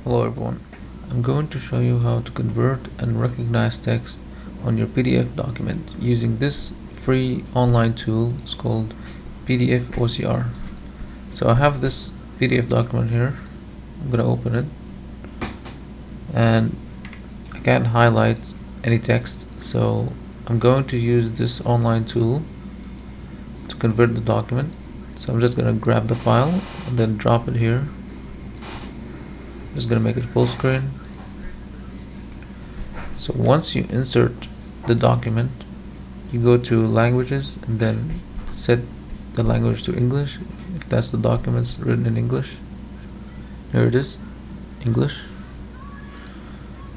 Hello everyone, I'm going to show you how to convert and recognize text on your PDF document using this free online tool. It's called PDF OCR. So I have this PDF document here. I'm going to open it and I can't highlight any text, so I'm going to use this online tool to convert the document. So I'm just going to grab the file and then drop it here. Just gonna make it full screen. So once you insert the document, you go to languages and then set the language to English if that's the document's written in English. Here it is, English.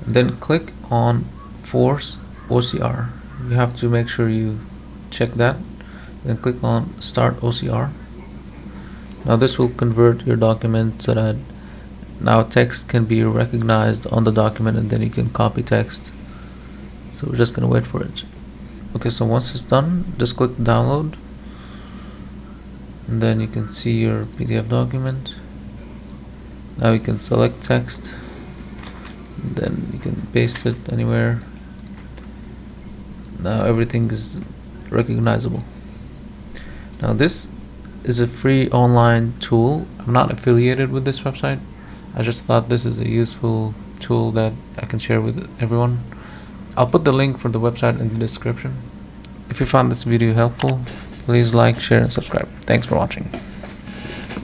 And then click on Force OCR. You have to make sure you check that. Then click on Start OCR. Now this will convert your document so that now text can be recognized on the document and then you can copy text. So we're just gonna wait for it. Okay, so once it's done, just click download and then you can see your PDF document. Now you can select text and then you can paste it anywhere. Now everything is recognizable. Now this is a free online tool. I'm not affiliated with this website. I just thought this is a useful tool that I can share with everyone. I'll put the link for the website in the description. If you found this video helpful, please like, share, and subscribe. Thanks for watching.